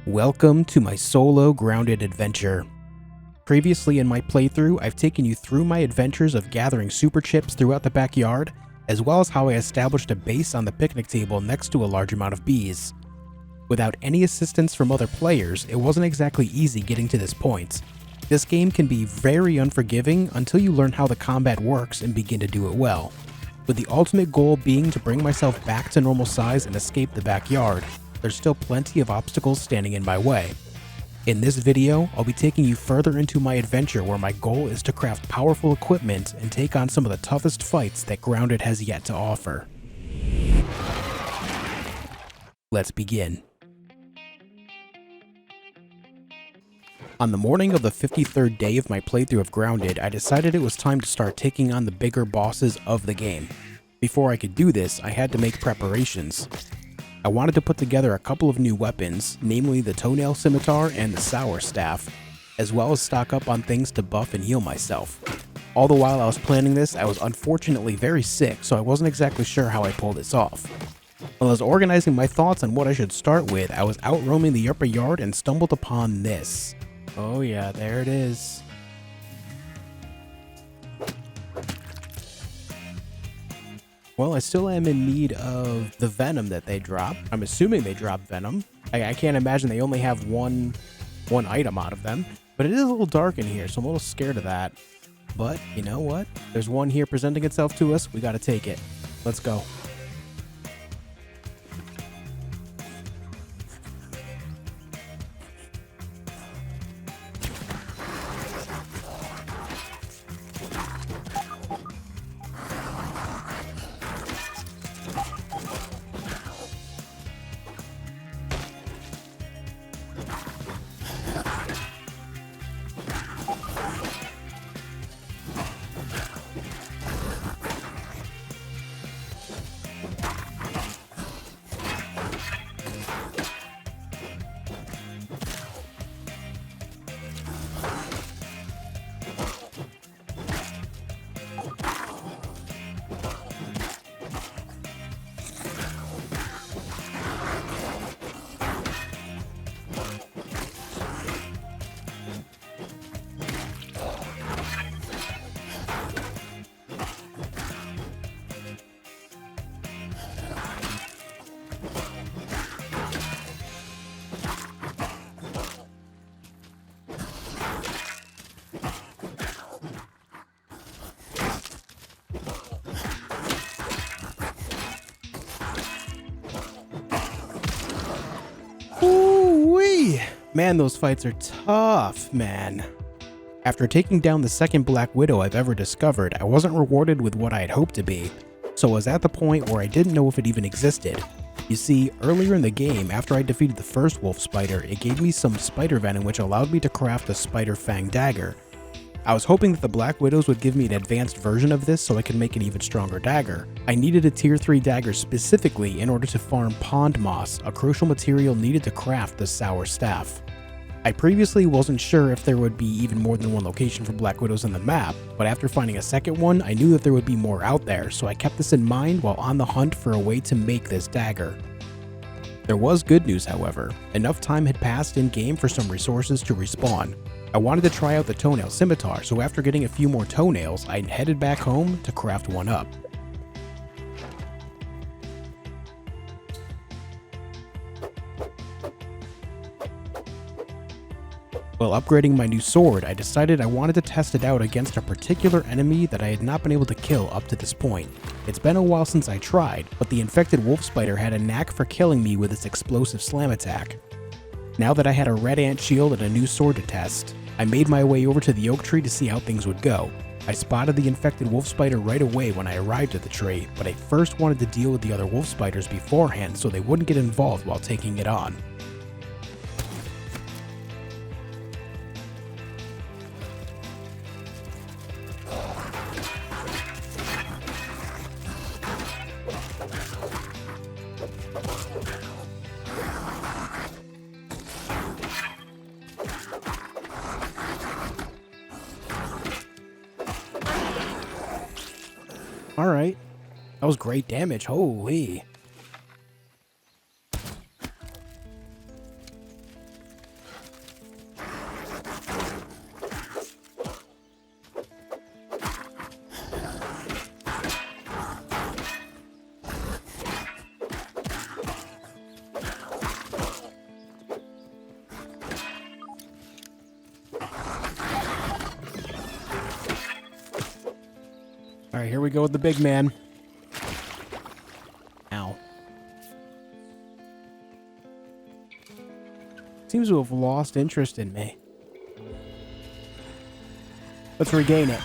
Welcome to my solo grounded adventure. Previously in my playthrough, I've taken you through my adventures of gathering super chips throughout the backyard, as well as how I established a base on the picnic table next to a large amount of bees. Without any assistance from other players, it wasn't exactly easy getting to this point. This game can be very unforgiving until you learn how the combat works and begin to do it well, with the ultimate goal being to bring myself back to normal size and escape the backyard. There's still plenty of obstacles standing in my way. In this video, I'll be taking you further into my adventure where my goal is to craft powerful equipment and take on some of the toughest fights that Grounded has yet to offer. Let's begin. On the morning of the 53rd day of my playthrough of Grounded, I decided it was time to start taking on the bigger bosses of the game. Before I could do this, I had to make preparations. I wanted to put together a couple of new weapons, namely the toenail scimitar and the sour staff, as well as stock up on things to buff and heal myself. All the while I was planning this, I was unfortunately very sick, so I wasn't exactly sure how I pulled this off. While I was organizing my thoughts on what I should start with, I was out roaming the upper yard and stumbled upon this. Oh yeah, there it is. Well, I still am in need of the venom that they drop. I'm assuming they drop venom. I can't imagine they only have one item out of them. But it is a little dark in here, so I'm a little scared of that. But you know what? There's one here presenting itself to us. We gotta take it. Let's go. Ooh-wee. Man, those fights are tough, man. After taking down the second Black Widow I've ever discovered, I wasn't rewarded with what I had hoped to be, so I was at the point where I didn't know if it even existed. You see, earlier in the game, after I defeated the first wolf spider, it gave me some spider venom which allowed me to craft a spider fang dagger. I was hoping that the Black Widows would give me an advanced version of this so I could make an even stronger dagger. I needed a tier 3 dagger specifically in order to farm pond moss, a crucial material needed to craft the sour staff. I previously wasn't sure if there would be even more than one location for Black Widows on the map, but after finding a second one, I knew that there would be more out there, so I kept this in mind while on the hunt for a way to make this dagger. There was good news, however. Enough time had passed in-game for some resources to respawn. I wanted to try out the toenail scimitar, so after getting a few more toenails, I headed back home to craft one up. While upgrading my new sword, I decided I wanted to test it out against a particular enemy that I had not been able to kill up to this point. It's been a while since I tried, but the infected wolf spider had a knack for killing me with its explosive slam attack. Now that I had a red ant shield and a new sword to test, I made my way over to the oak tree to see how things would go. I spotted the infected wolf spider right away when I arrived at the tree, but I first wanted to deal with the other wolf spiders beforehand so they wouldn't get involved while taking it on. Alright. That was great damage. Holy. Alright, here we go with the big man. Ow. Seems to have lost interest in me. Let's regain it.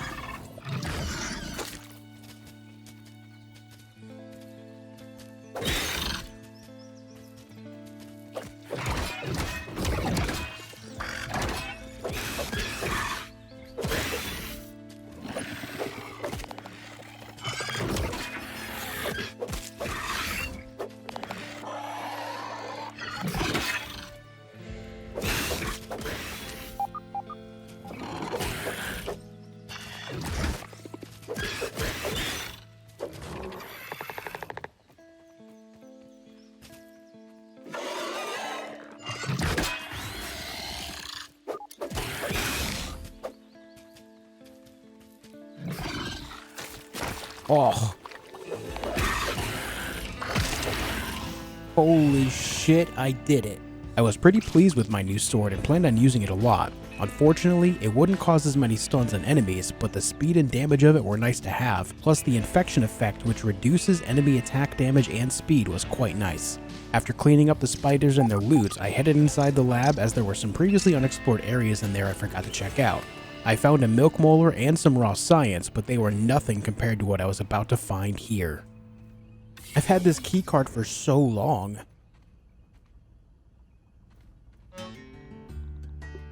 Oh. Holy shit, I did it. I was pretty pleased with my new sword and planned on using it a lot. Unfortunately, it wouldn't cause as many stuns on enemies, but the speed and damage of it were nice to have, plus the infection effect, which reduces enemy attack damage and speed, was quite nice. After cleaning up the spiders and their loot, I headed inside the lab as there were some previously unexplored areas in there I forgot to check out. I found a milk molar and some raw science, but they were nothing compared to what I was about to find here. I've had this keycard for so long.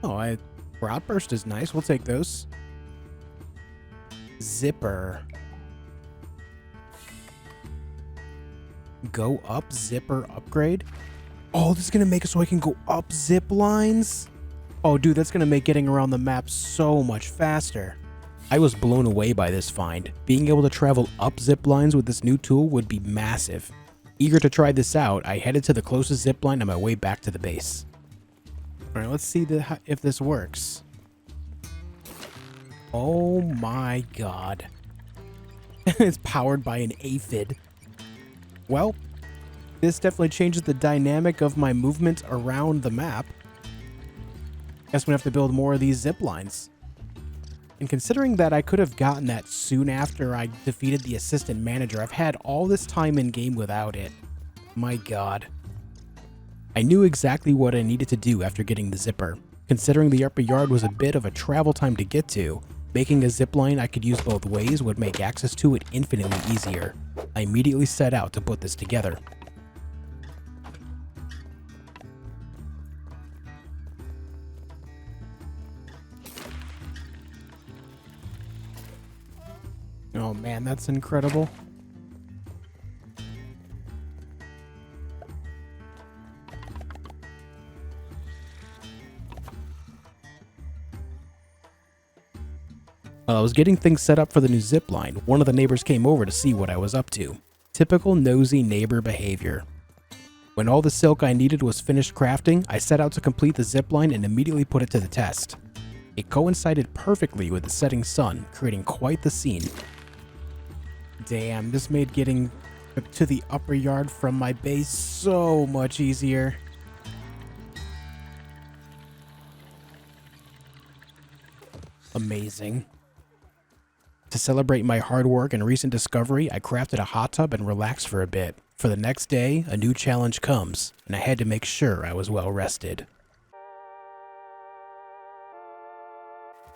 Oh, Broadburst is nice. We'll take those. Zipper. Go up zipper upgrade. Oh, this is going to make it so I can go up zip lines? Oh, dude, that's going to make getting around the map so much faster. I was blown away by this find. Being able to travel up zip lines with this new tool would be massive. Eager to try this out, I headed to the closest zip line on my way back to the base. Alright, let's see if this works. Oh my god. It's powered by an aphid. Well, this definitely changes the dynamic of my movement around the map. Guess we have to build more of these zip lines. And considering that I could have gotten that soon after I defeated the assistant manager, I've had all this time in game without it. My god. I knew exactly what I needed to do after getting the zipper. Considering the upper yard was a bit of a travel time to get to, making a zip line I could use both ways would make access to it infinitely easier. I immediately set out to put this together. Oh man, that's incredible. While I was getting things set up for the new zipline, one of the neighbors came over to see what I was up to. Typical nosy neighbor behavior. When all the silk I needed was finished crafting, I set out to complete the zipline and immediately put it to the test. It coincided perfectly with the setting sun, creating quite the scene. Damn, this made getting to the upper yard from my base so much easier. Amazing. To celebrate my hard work and recent discovery, I crafted a hot tub and relaxed for a bit. For the next day, a new challenge comes, and I had to make sure I was well rested.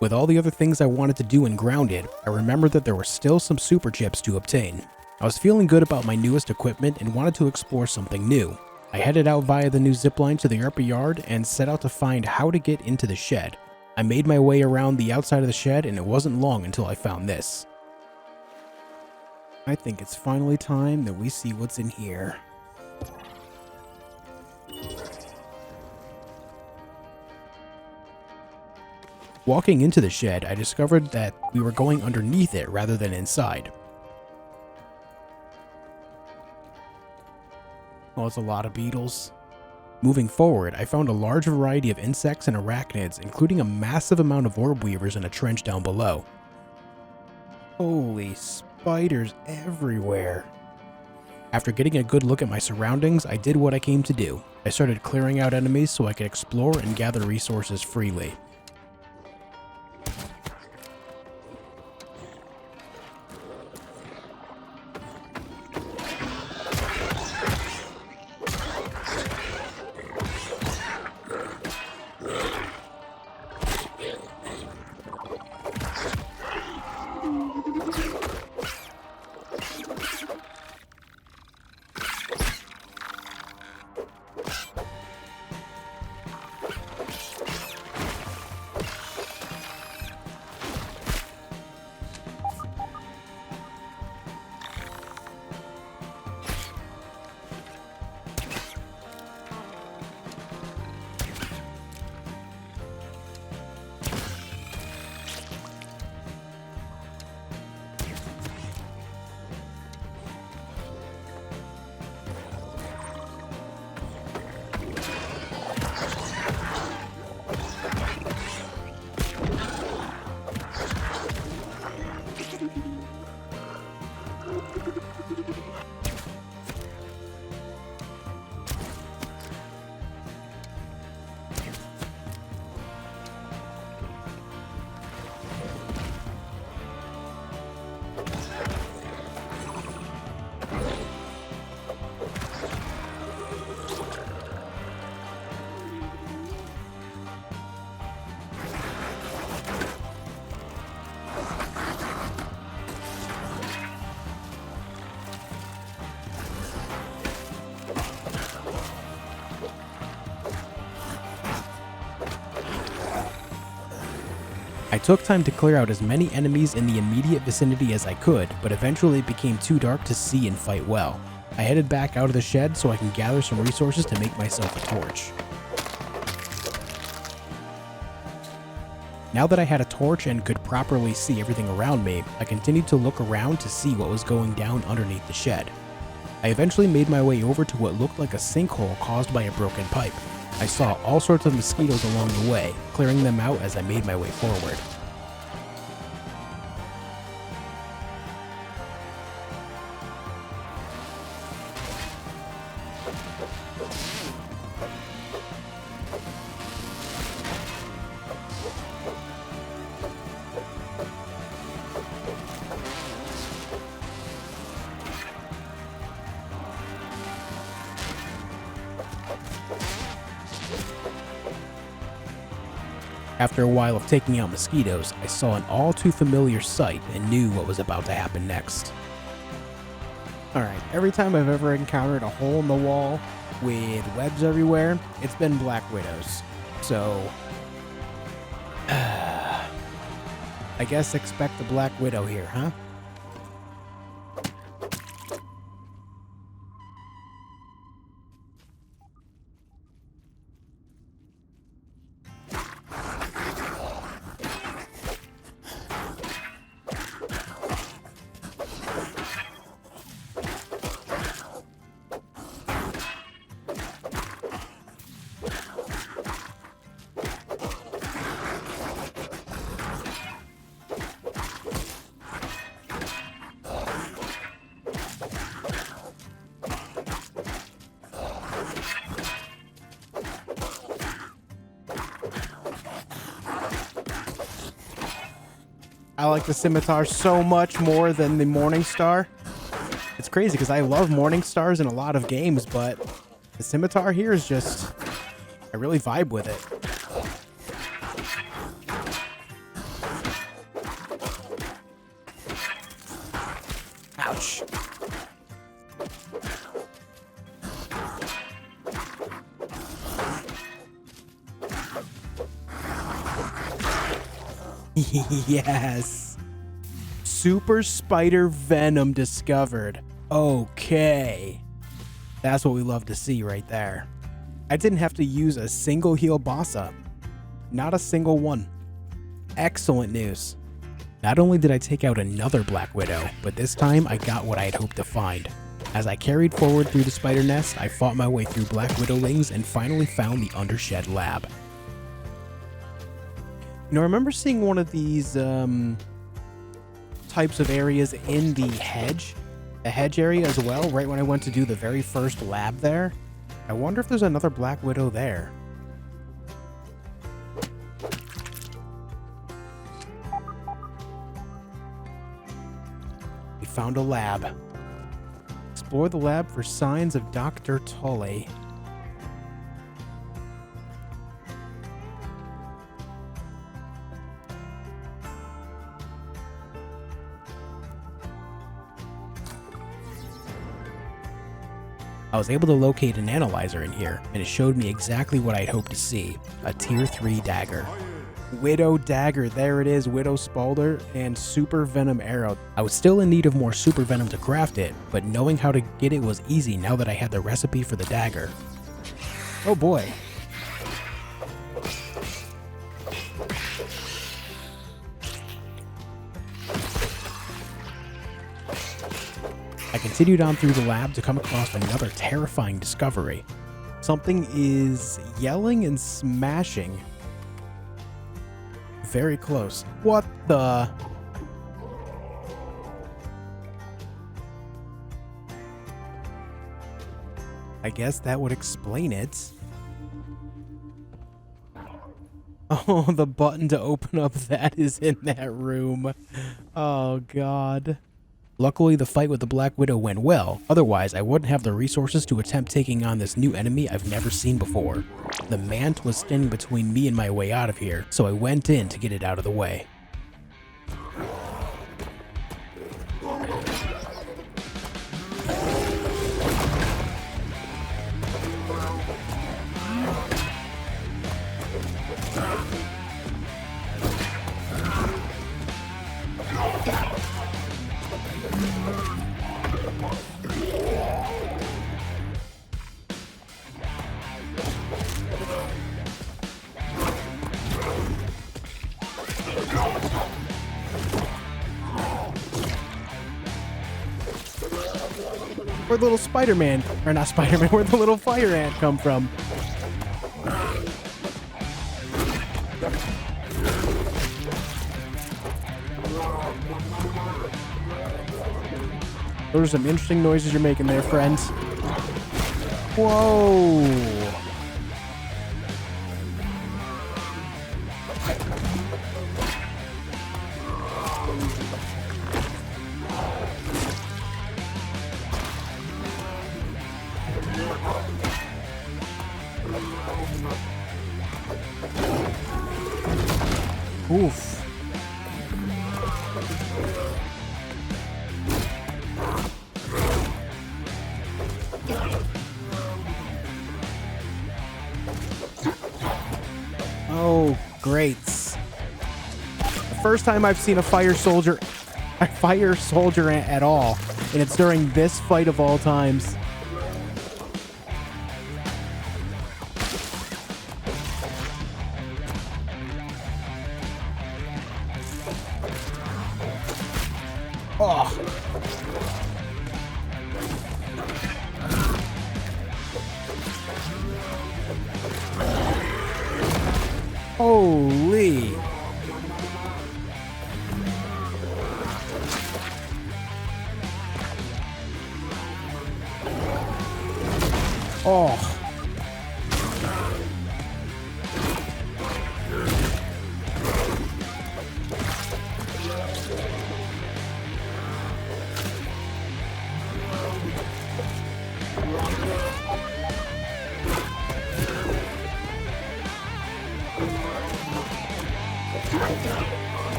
With all the other things I wanted to do in Grounded, I remembered that there were still some super chips to obtain. I was feeling good about my newest equipment and wanted to explore something new. I headed out via the new zipline to the upper yard and set out to find how to get into the shed. I made my way around the outside of the shed and it wasn't long until I found this. I think it's finally time that we see what's in here. Walking into the shed, I discovered that we were going underneath it rather than inside. Oh, it's a lot of beetles. Moving forward, I found a large variety of insects and arachnids, including a massive amount of orb weavers in a trench down below. Holy spiders everywhere. After getting a good look at my surroundings, I did what I came to do. I started clearing out enemies so I could explore and gather resources freely. I took time to clear out as many enemies in the immediate vicinity as I could, but eventually it became too dark to see and fight well. I headed back out of the shed so I can gather some resources to make myself a torch. Now that I had a torch and could properly see everything around me, I continued to look around to see what was going down underneath the shed. I eventually made my way over to what looked like a sinkhole caused by a broken pipe. I saw all sorts of mosquitoes along the way, clearing them out as I made my way forward. After a while of taking out mosquitoes, I saw an all too familiar sight and knew what was about to happen next. Alright, every time I've ever encountered a hole in the wall with webs everywhere, it's been black widows. So, I guess expect a black widow here, huh? I like the scimitar so much more than the morning star. It's crazy because I love morning stars in a lot of games, but the scimitar here is just, I really vibe with it. Ouch. Yes. Super spider venom discovered. Okay. That's what we love to see right there. I didn't have to use a single heal boss up. Not a single one. Excellent news. Not only did I take out another black widow, but this time I got what I had hoped to find. As I carried forward through the spider nest, I fought my way through black widowlings and finally found the undershed lab. You know, I remember seeing one of these types of areas in the hedge area as well, right when I went to do the very first lab there. I wonder if there's another black widow there. We found a lab. Explore the lab for signs of Dr. Tully. I was able to locate an analyzer in here, and it showed me exactly what I'd hoped to see, a tier 3 dagger. Widow dagger, there it is, Widow Spalder, and super venom arrow. I was still in need of more super venom to craft it, but knowing how to get it was easy now that I had the recipe for the dagger. Oh boy. I continued on through the lab to come across another terrifying discovery. Something is yelling and smashing. Very close. What the? I guess that would explain it. Oh, the button to open up that is in that room. Oh, God. Luckily, the fight with the Black Widow went well, otherwise I wouldn't have the resources to attempt taking on this new enemy I've never seen before. The mant was standing between me and my way out of here, so I went in to get it out of the way. Where'd the little Spider-Man, or not Spider-Man, where'd the little fire ant come from? Those are some interesting noises you're making there, friends. Whoa! Oof. Oh, great. The first time I've seen a fire soldier ant at all, and it's during this fight of all times. Oh. Holy. Oh.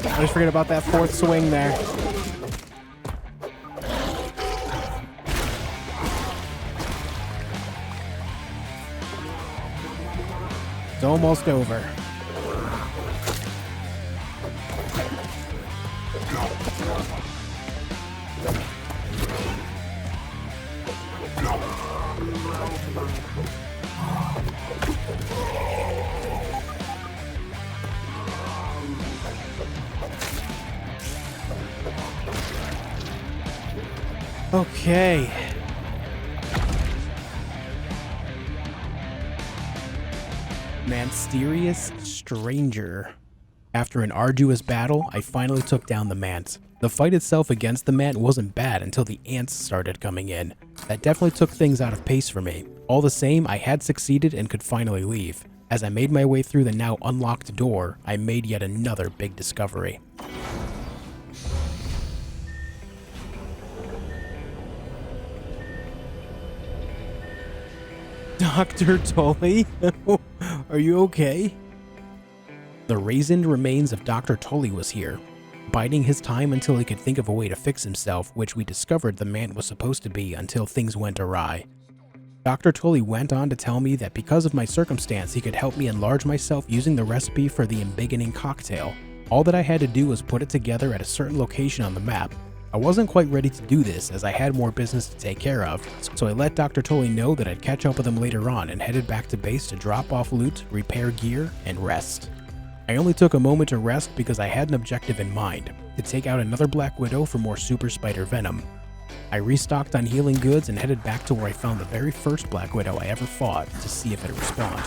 I always forget about that fourth swing there. It's almost over. Okay. Mysterious stranger. After an arduous battle, I finally took down the mant. The fight itself against the mant wasn't bad until the ants started coming in. That definitely took things out of pace for me. All the same, I had succeeded and could finally leave. As I made my way through the now unlocked door, I made yet another big discovery. Dr. Tully? Are you okay? The raisined remains of Dr. Tully was here, biding his time until he could think of a way to fix himself, which we discovered the mant was supposed to be until things went awry. Dr. Tully went on to tell me that because of my circumstance, he could help me enlarge myself using the recipe for the embiggening cocktail. All that I had to do was put it together at a certain location on the map. I wasn't quite ready to do this as I had more business to take care of, so I let Dr. Tully know that I'd catch up with him later on and headed back to base to drop off loot, repair gear, and rest. I only took a moment to rest because I had an objective in mind, to take out another Black Widow for more super spider venom. I restocked on healing goods and headed back to where I found the very first Black Widow I ever fought to see if it'd respond.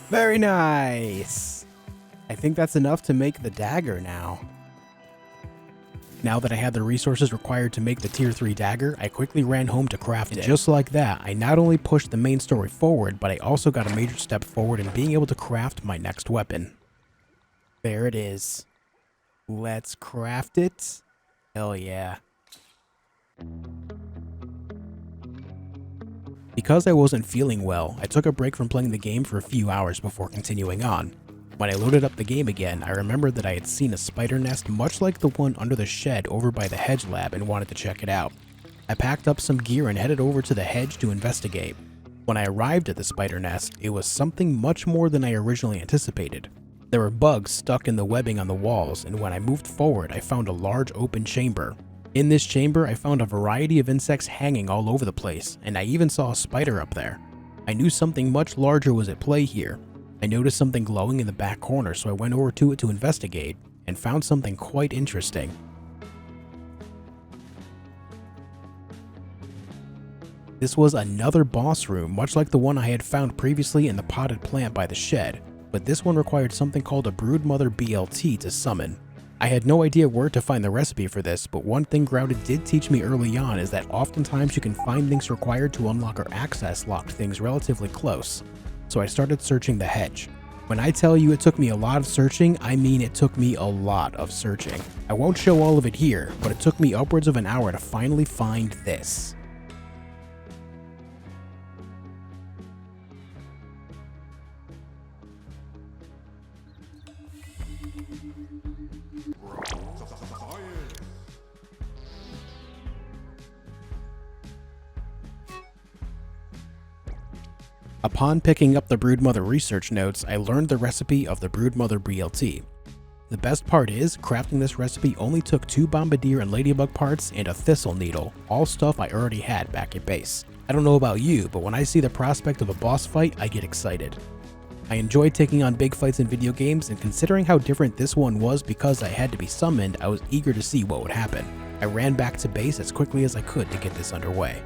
Very nice. I think that's enough to make the dagger now. Now that I had the resources required to make the tier 3 dagger, I quickly ran home to craft it. Just like that, I not only pushed the main story forward, but I also got a major step forward in being able to craft my next weapon. There it is. Let's craft it. Hell yeah. Because I wasn't feeling well, I took a break from playing the game for a few hours before continuing on. When I loaded up the game again, I remembered that I had seen a spider nest much like the one under the shed over by the hedge lab and wanted to check it out. I packed up some gear and headed over to the hedge to investigate. When I arrived at the spider nest, it was something much more than I originally anticipated. There were bugs stuck in the webbing on the walls, and when I moved forward, I found a large open chamber. In this chamber, I found a variety of insects hanging all over the place, and I even saw a spider up there. I knew something much larger was at play here. I noticed something glowing in the back corner, so I went over to it to investigate, and found something quite interesting. This was another boss room, much like the one I had found previously in the potted plant by the shed, but this one required something called a broodmother BLT to summon. I had no idea where to find the recipe for this, but one thing Grounded did teach me early on is that oftentimes you can find things required to unlock or access locked things relatively close. So I started searching the hedge. When I tell you it took me a lot of searching, I mean it took me a lot of searching. I won't show all of it here, but it took me upwards of an hour to finally find this. Upon picking up the broodmother research notes, I learned the recipe of the broodmother BLT. The best part is, crafting this recipe only took 2 bombardier and ladybug parts and a thistle needle, all stuff I already had back at base. I don't know about you, but when I see the prospect of a boss fight, I get excited. I enjoy taking on big fights in video games, and considering how different this one was because I had to be summoned, I was eager to see what would happen. I ran back to base as quickly as I could to get this underway.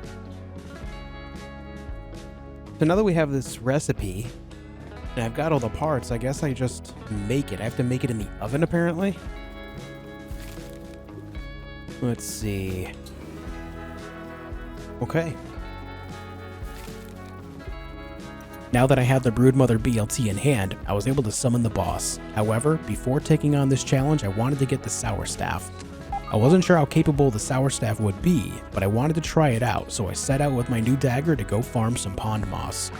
So now that we have this recipe, and I've got all the parts, I guess I just make it. I have to make it in the oven, apparently. Let's see. Okay. Now that I had the broodmother BLT in hand, I was able to summon the boss. However, before taking on this challenge, I wanted to get the sour staff. I wasn't sure how capable the sour staff would be, but I wanted to try it out, so I set out with my new dagger to go farm some pond moss.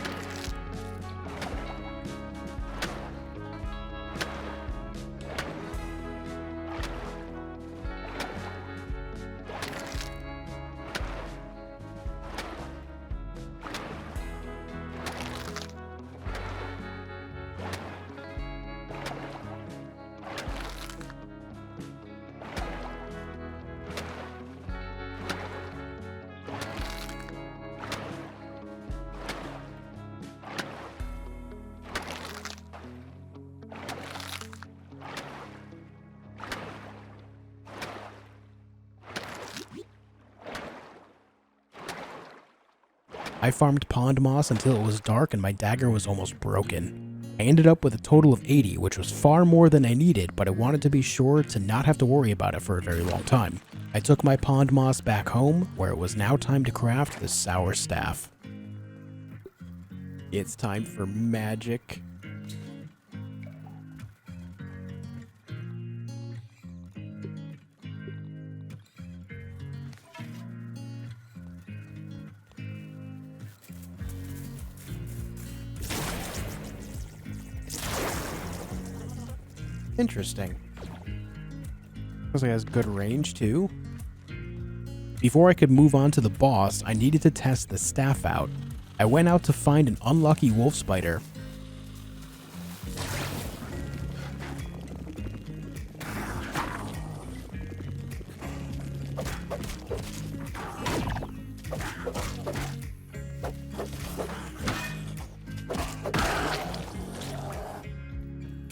I farmed pond moss until it was dark and my dagger was almost broken. I ended up with a total of 80, which was far more than I needed, but I wanted to be sure to not have to worry about it for a very long time. I took my pond moss back home, where it was now time to craft the sour staff. It's time for magic. Interesting. Looks like it has good range too. Before I could move on to the boss, I needed to test the staff out. I went out to find an unlucky wolf spider.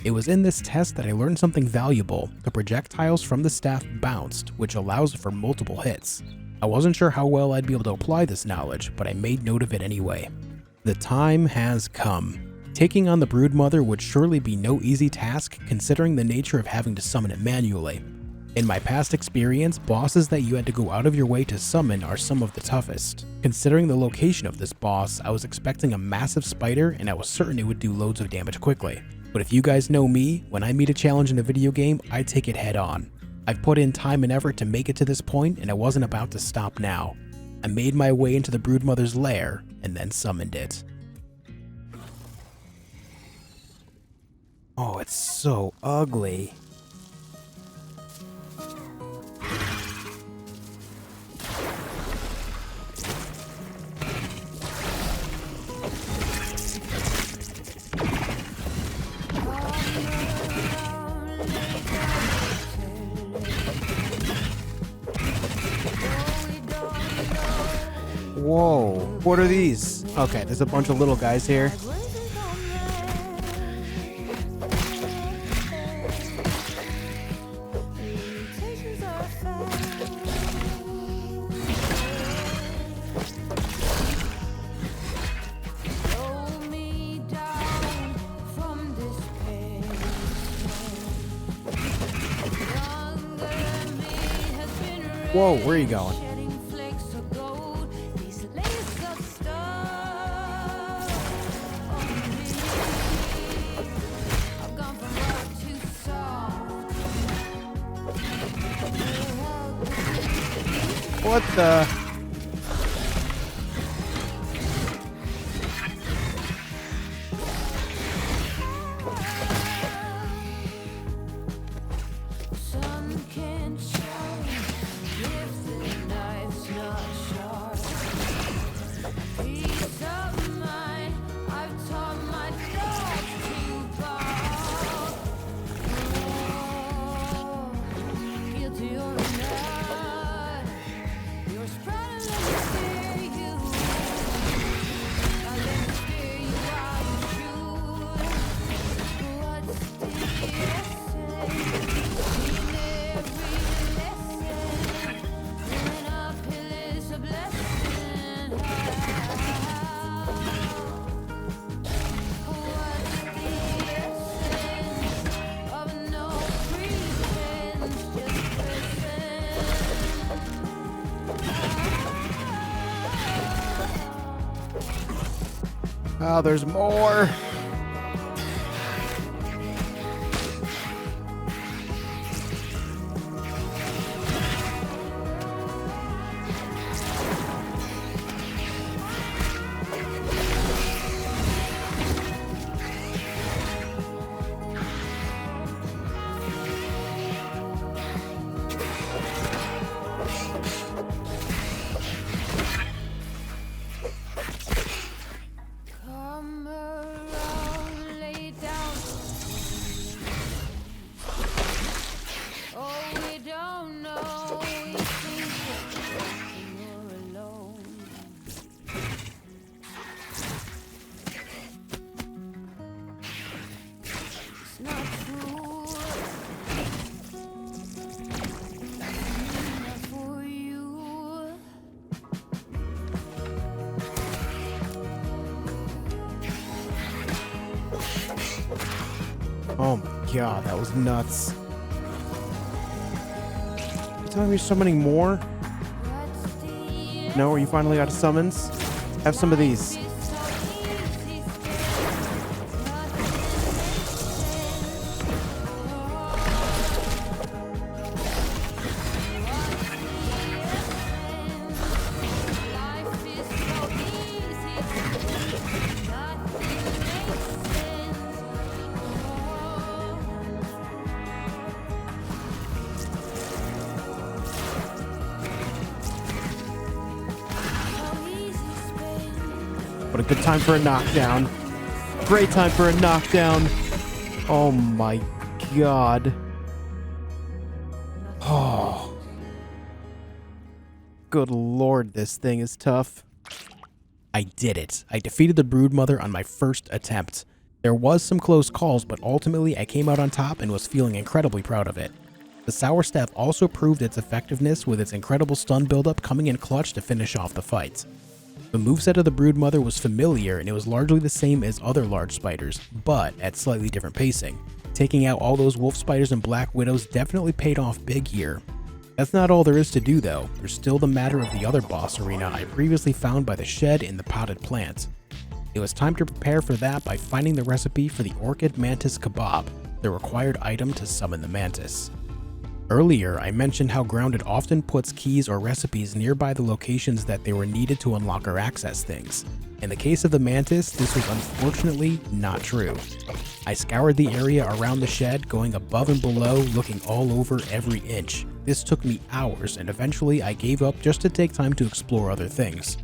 It was in this test that I learned something valuable. The projectiles from the staff bounced, which allows for multiple hits. I wasn't sure how well I'd be able to apply this knowledge, but I made note of it anyway. The time has come. Taking on the broodmother would surely be no easy task considering the nature of having to summon it manually. In my past experience, bosses that you had to go out of your way to summon are some of the toughest. Considering the location of this boss, I was expecting a massive spider and I was certain it would do loads of damage quickly. But if you guys know me, when I meet a challenge in a video game, I take it head on. I've put in time and effort to make it to this point and I wasn't about to stop now. I made my way into the broodmother's lair and then summoned it. Oh, it's so ugly. Whoa, what are these? Okay, there's a bunch of little guys here. Whoa, where are you going? What the? Oh, there's more. Oh my god, that was nuts. You telling me you're summoning more? No, are you finally out of summons? Have some of these. What a good time for a knockdown. Great time for a knockdown. Oh my god. Oh. Good lord, this thing is tough. I did it. I defeated the broodmother on my first attempt. There was some close calls, but ultimately I came out on top and was feeling incredibly proud of it. The Sour Staff also proved its effectiveness with its incredible stun buildup coming in clutch to finish off the fight. The moveset of the broodmother was familiar and it was largely the same as other large spiders, but at slightly different pacing. Taking out all those wolf spiders and black widows definitely paid off big here. That's not all there is to do though, there's still the matter of the other boss arena I previously found by the shed in the potted plant. It was time to prepare for that by finding the recipe for the orchid mantis kebab, the required item to summon the mantis. Earlier, I mentioned how Grounded often puts keys or recipes nearby the locations that they were needed to unlock or access things. In the case of the mantis, this was unfortunately not true. I scoured the area around the shed, going above and below, looking all over every inch. This took me hours, and eventually I gave up just to take time to explore other things.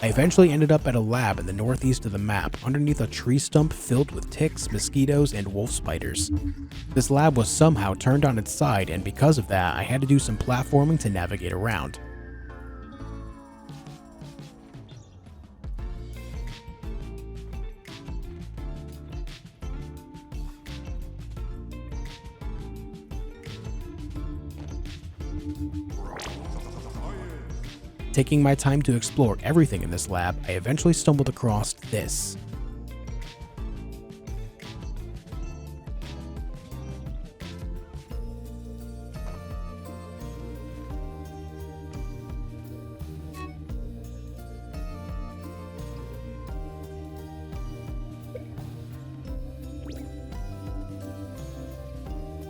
I eventually ended up at a lab in the northeast of the map, underneath a tree stump filled with ticks, mosquitoes, and wolf spiders. This lab was somehow turned on its side, and because of that, I had to do some platforming to navigate around. Taking my time to explore everything in this lab, I eventually stumbled across this.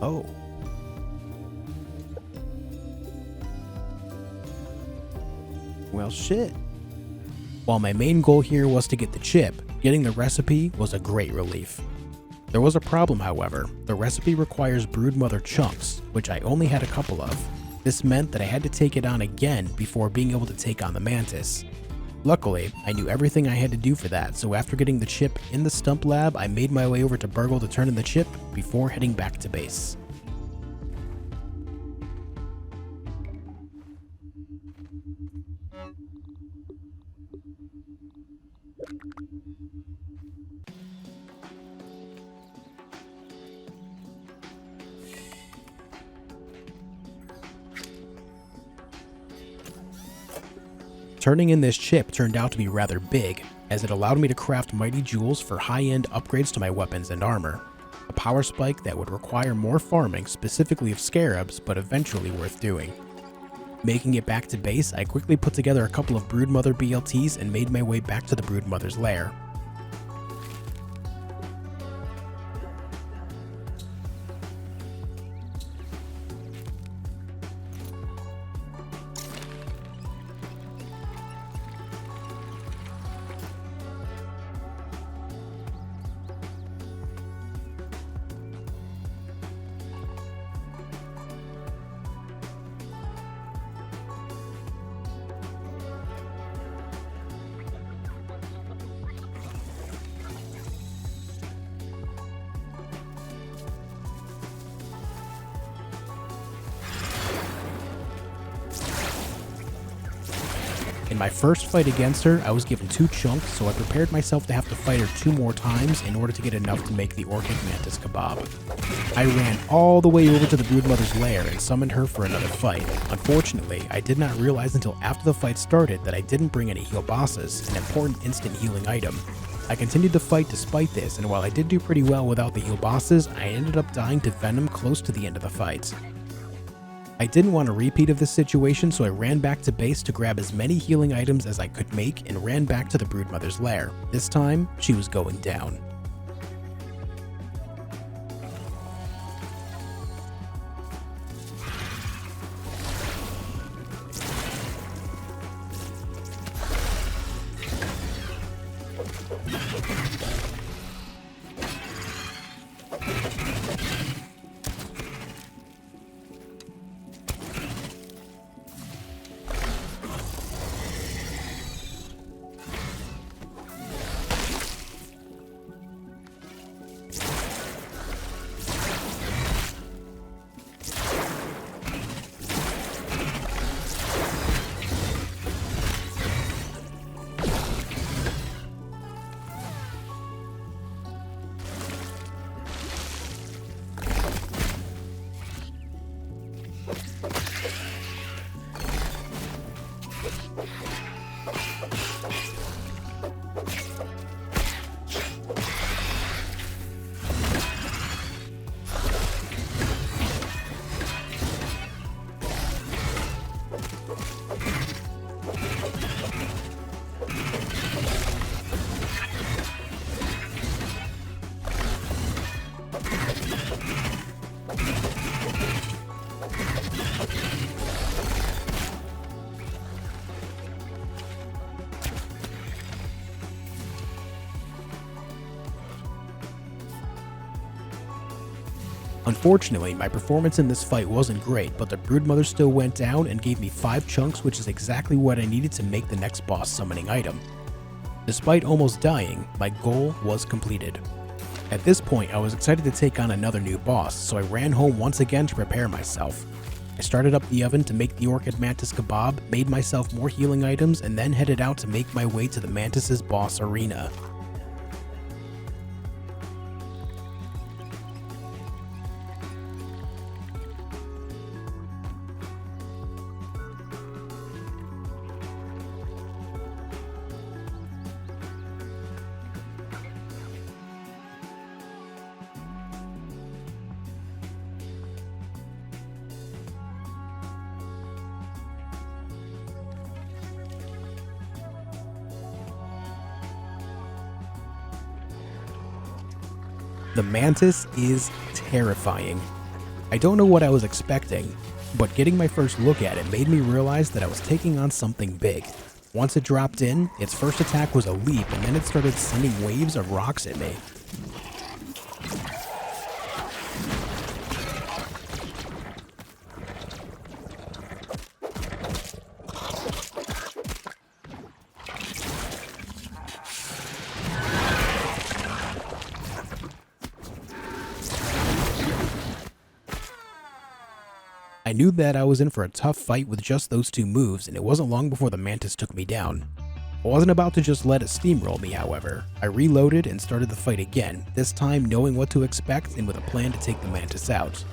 Oh. Well, shit. While my main goal here was to get the chip, getting the recipe was a great relief. There was a problem, however. The recipe requires broodmother chunks, which I only had a couple of. This meant that I had to take it on again before being able to take on the mantis. Luckily, I knew everything I had to do for that, so after getting the chip in the stump lab, I made my way over to Burgle to turn in the chip before heading back to base. Turning in this chip turned out to be rather big, as it allowed me to craft mighty jewels for high-end upgrades to my weapons and armor. A power spike that would require more farming, specifically of scarabs, but eventually worth doing. Making it back to base, I quickly put together a couple of broodmother BLTs and made my way back to the broodmother's lair. In my first fight against her, I was given 2 chunks, so I prepared myself to have to fight her 2 more times in order to get enough to make the orchid mantis kebab. I ran all the way over to the broodmother's lair and summoned her for another fight. Unfortunately, I did not realize until after the fight started that I didn't bring any heal bosses, an important instant healing item. I continued the fight despite this, and while I did do pretty well without the heal bosses, I ended up dying to venom close to the end of the fight. I didn't want a repeat of this situation, so I ran back to base to grab as many healing items as I could make and ran back to the broodmother's lair. This time, she was going down. Unfortunately, my performance in this fight wasn't great, but the broodmother still went down and gave me 5 chunks, which is exactly what I needed to make the next boss summoning item. Despite almost dying, my goal was completed. At this point, I was excited to take on another new boss, so I ran home once again to prepare myself. I started up the oven to make the orchid mantis kebab, made myself more healing items, and then headed out to make my way to the mantis's boss arena. The mantis is terrifying. I don't know what I was expecting, but getting my first look at it made me realize that I was taking on something big. Once it dropped in, its first attack was a leap, and then it started sending waves of rocks at me. I knew that I was in for a tough fight with just those 2 moves, and it wasn't long before the mantis took me down. I wasn't about to just let it steamroll me, however. I reloaded and started the fight again, this time knowing what to expect and with a plan to take the mantis out.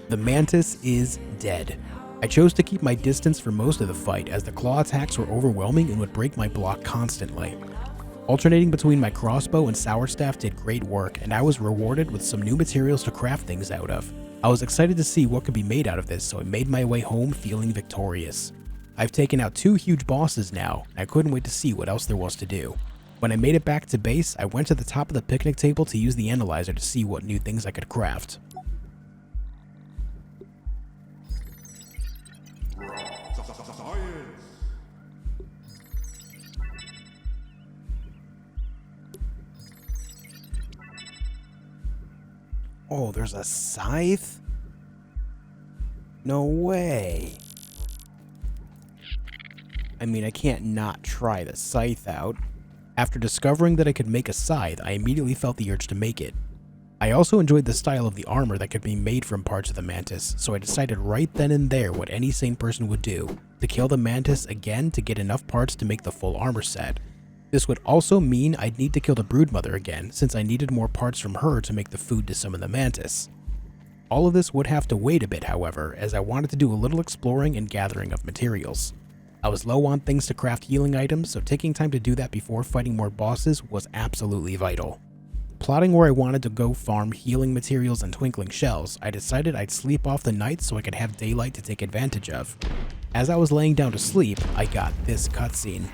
The mantis is dead. I chose to keep my distance for most of the fight as the claw attacks were overwhelming and would break my block constantly. Alternating between my crossbow and sour staff did great work, and I was rewarded with some new materials to craft things out of. I was excited to see what could be made out of this, so I made my way home feeling victorious. I've taken out 2 huge bosses now, and I couldn't wait to see what else there was to do. When I made it back to base, I went to the top of the picnic table to use the analyzer to see what new things I could craft. Oh, there's a scythe? No way. I mean, I can't not try the scythe out. After discovering that I could make a scythe, I immediately felt the urge to make it. I also enjoyed the style of the armor that could be made from parts of the mantis, so I decided right then and there what any sane person would do, to kill the mantis again to get enough parts to make the full armor set. This would also mean I'd need to kill the broodmother again, since I needed more parts from her to make the food to summon the mantis. All of this would have to wait a bit, however, as I wanted to do a little exploring and gathering of materials. I was low on things to craft healing items, so taking time to do that before fighting more bosses was absolutely vital. Plotting where I wanted to go farm healing materials and twinkling shells, I decided I'd sleep off the night so I could have daylight to take advantage of. As I was laying down to sleep, I got this cutscene.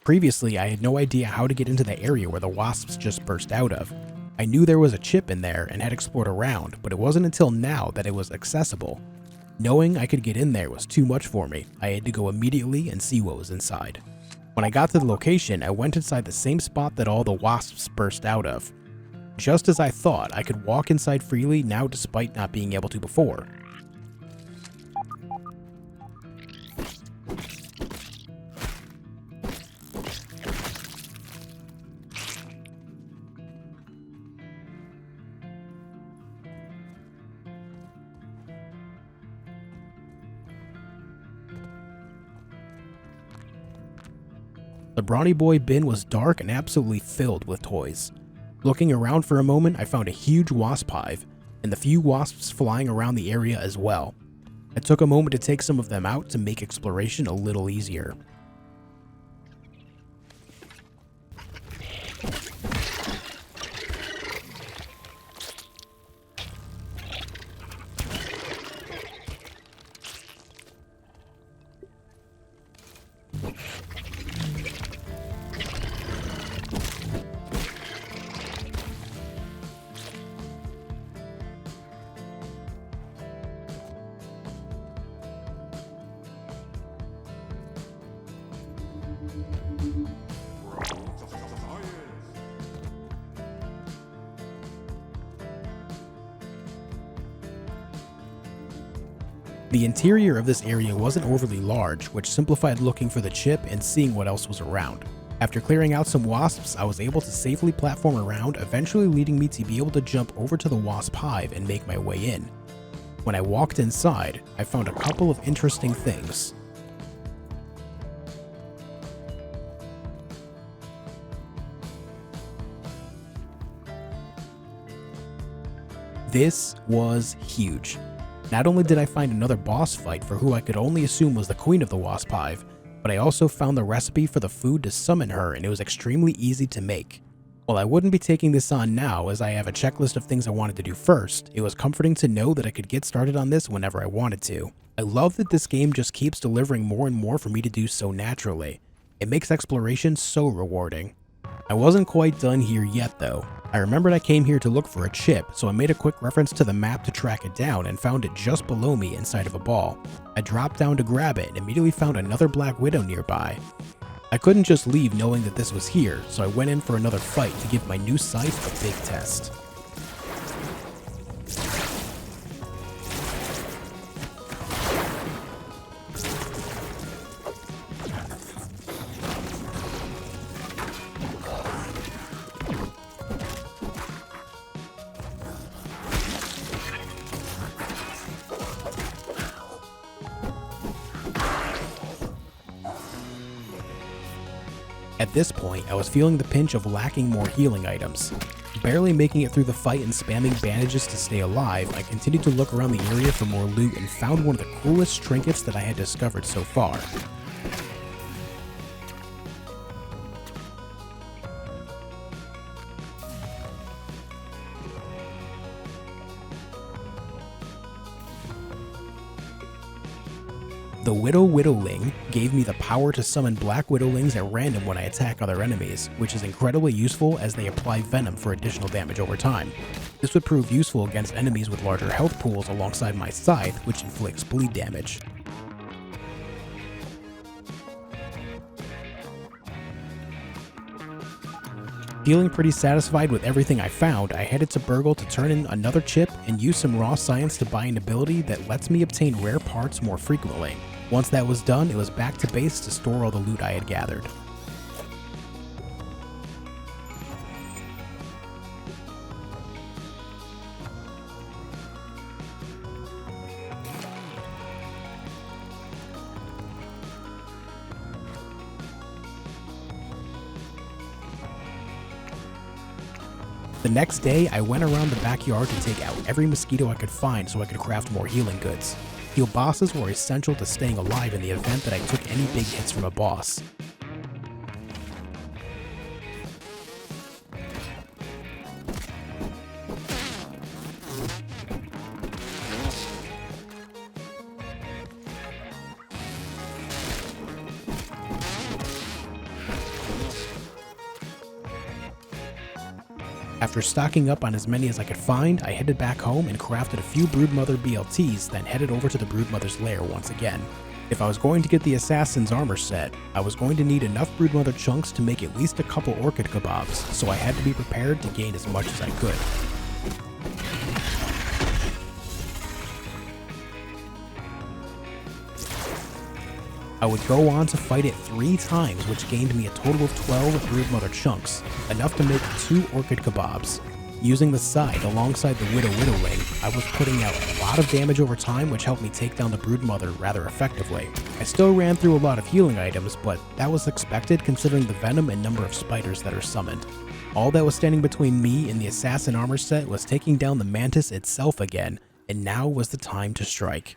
Previously, I had no idea how to get into the area where the wasps just burst out of. I knew there was a chip in there and had explored around, but it wasn't until now that it was accessible. Knowing I could get in there was too much for me. I had to go immediately and see what was inside. When I got to the location, I went inside the same spot that all the wasps burst out of. Just as I thought, I could walk inside freely now despite not being able to before. The Brawny Boy bin was dark and absolutely filled with toys. Looking around for a moment, I found a huge wasp hive, and the few wasps flying around the area as well. I took a moment to take some of them out to make exploration a little easier. The interior of this area wasn't overly large, which simplified looking for the chip and seeing what else was around. After clearing out some wasps, I was able to safely platform around, eventually leading me to be able to jump over to the wasp hive and make my way in. When I walked inside, I found a couple of interesting things. This was huge. Not only did I find another boss fight for who I could only assume was the queen of the wasp hive, but I also found the recipe for the food to summon her, and it was extremely easy to make. While I wouldn't be taking this on now as I have a checklist of things I wanted to do first, it was comforting to know that I could get started on this whenever I wanted to. I love that this game just keeps delivering more and more for me to do so naturally. It makes exploration so rewarding. I wasn't quite done here yet though. I remembered I came here to look for a chip, so I made a quick reference to the map to track it down and found it just below me inside of a ball. I dropped down to grab it and immediately found another black widow nearby. I couldn't just leave knowing that this was here, so I went in for another fight to give my new scythe a big test. At this point, I was feeling the pinch of lacking more healing items. Barely making it through the fight and spamming bandages to stay alive, I continued to look around the area for more loot and found one of the coolest trinkets that I had discovered so far. The Widowling gave me the power to summon black widowlings at random when I attack other enemies, which is incredibly useful as they apply venom for additional damage over time. This would prove useful against enemies with larger health pools alongside my scythe, which inflicts bleed damage. Feeling pretty satisfied with everything I found, I headed to Burgle to turn in another chip and use some raw science to buy an ability that lets me obtain rare parts more frequently. Once that was done, it was back to base to store all the loot I had gathered. The next day, I went around the backyard to take out every mosquito I could find so I could craft more healing goods. Heal bosses were essential to staying alive in the event that I took any big hits from a boss. After stocking up on as many as I could find, I headed back home and crafted a few broodmother BLTs, then headed over to the broodmother's lair once again. If I was going to get the assassin's armor set, I was going to need enough broodmother chunks to make at least a couple orchid kebabs, so I had to be prepared to gain as much as I could. I would go on to fight it 3 times, which gained me a total of 12 broodmother chunks, enough to make 2 orchid kebabs. Using the scythe alongside the widowling, I was putting out a lot of damage over time, which helped me take down the broodmother rather effectively. I still ran through a lot of healing items, but that was expected considering the venom and number of spiders that are summoned. All that was standing between me and the assassin armor set was taking down the mantis itself again, and now was the time to strike.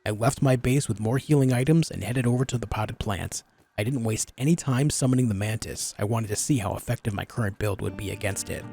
I left my base with more healing items and headed over to the potted plant. I didn't waste any time summoning the mantis. I wanted to see how effective my current build would be against it.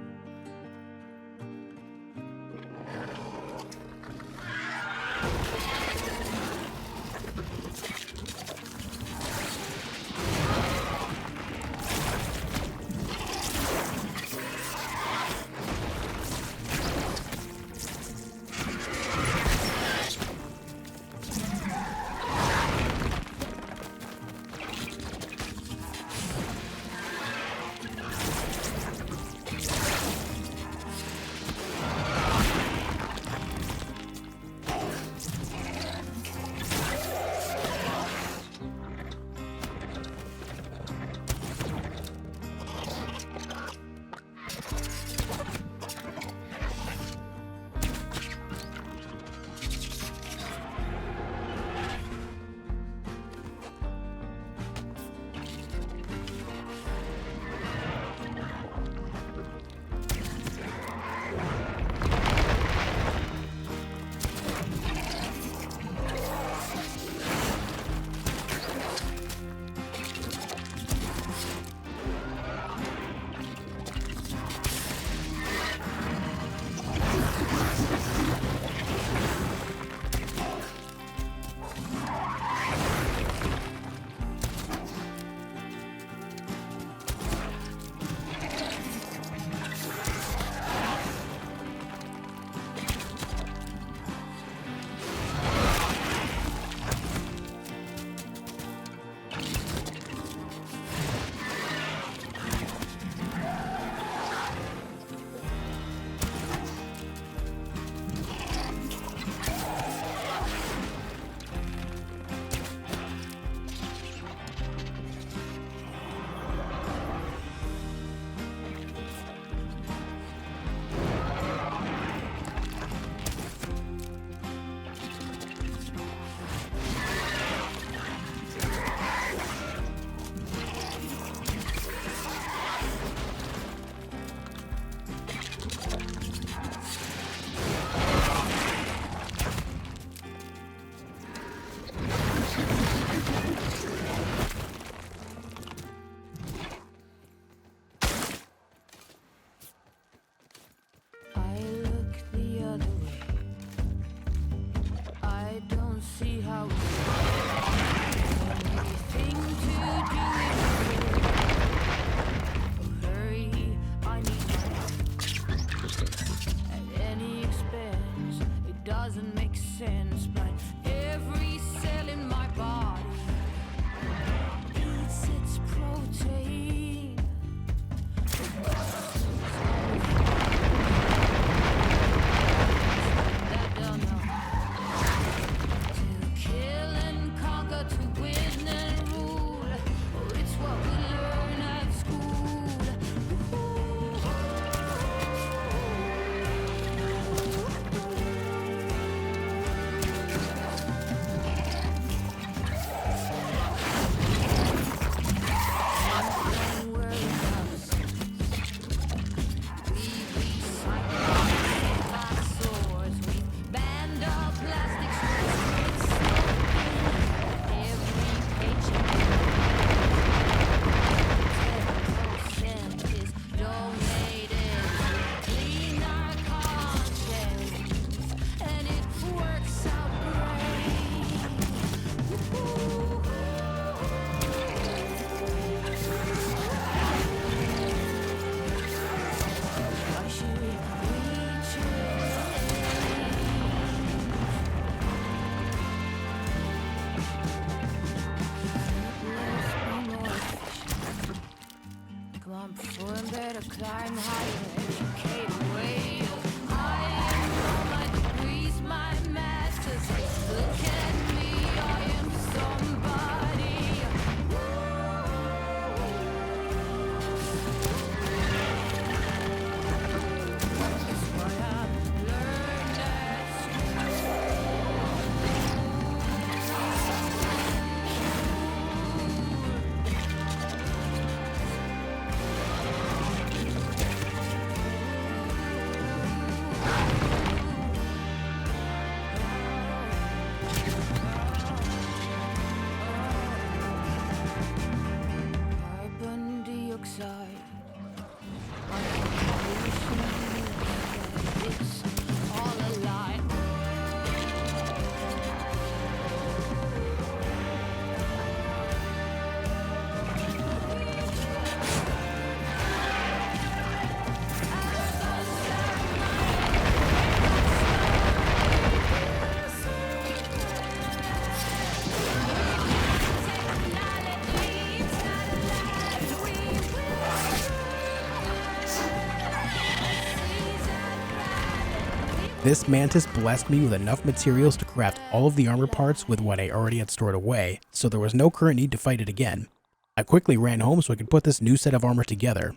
This mantis blessed me with enough materials to craft all of the armor parts with what I already had stored away, so there was no current need to fight it again. I quickly ran home so I could put this new set of armor together.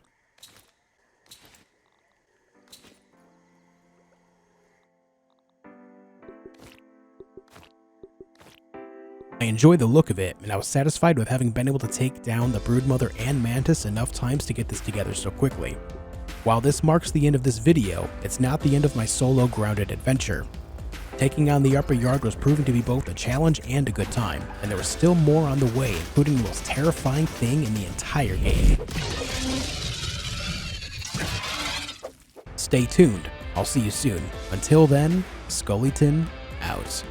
I enjoyed the look of it, and I was satisfied with having been able to take down the broodmother and mantis enough times to get this together so quickly. While this marks the end of this video, it's not the end of my solo grounded adventure. Taking on the upper yard was proven to be both a challenge and a good time, and there was still more on the way, including the most terrifying thing in the entire game. Stay tuned, I'll see you soon. Until then, Skullyton out.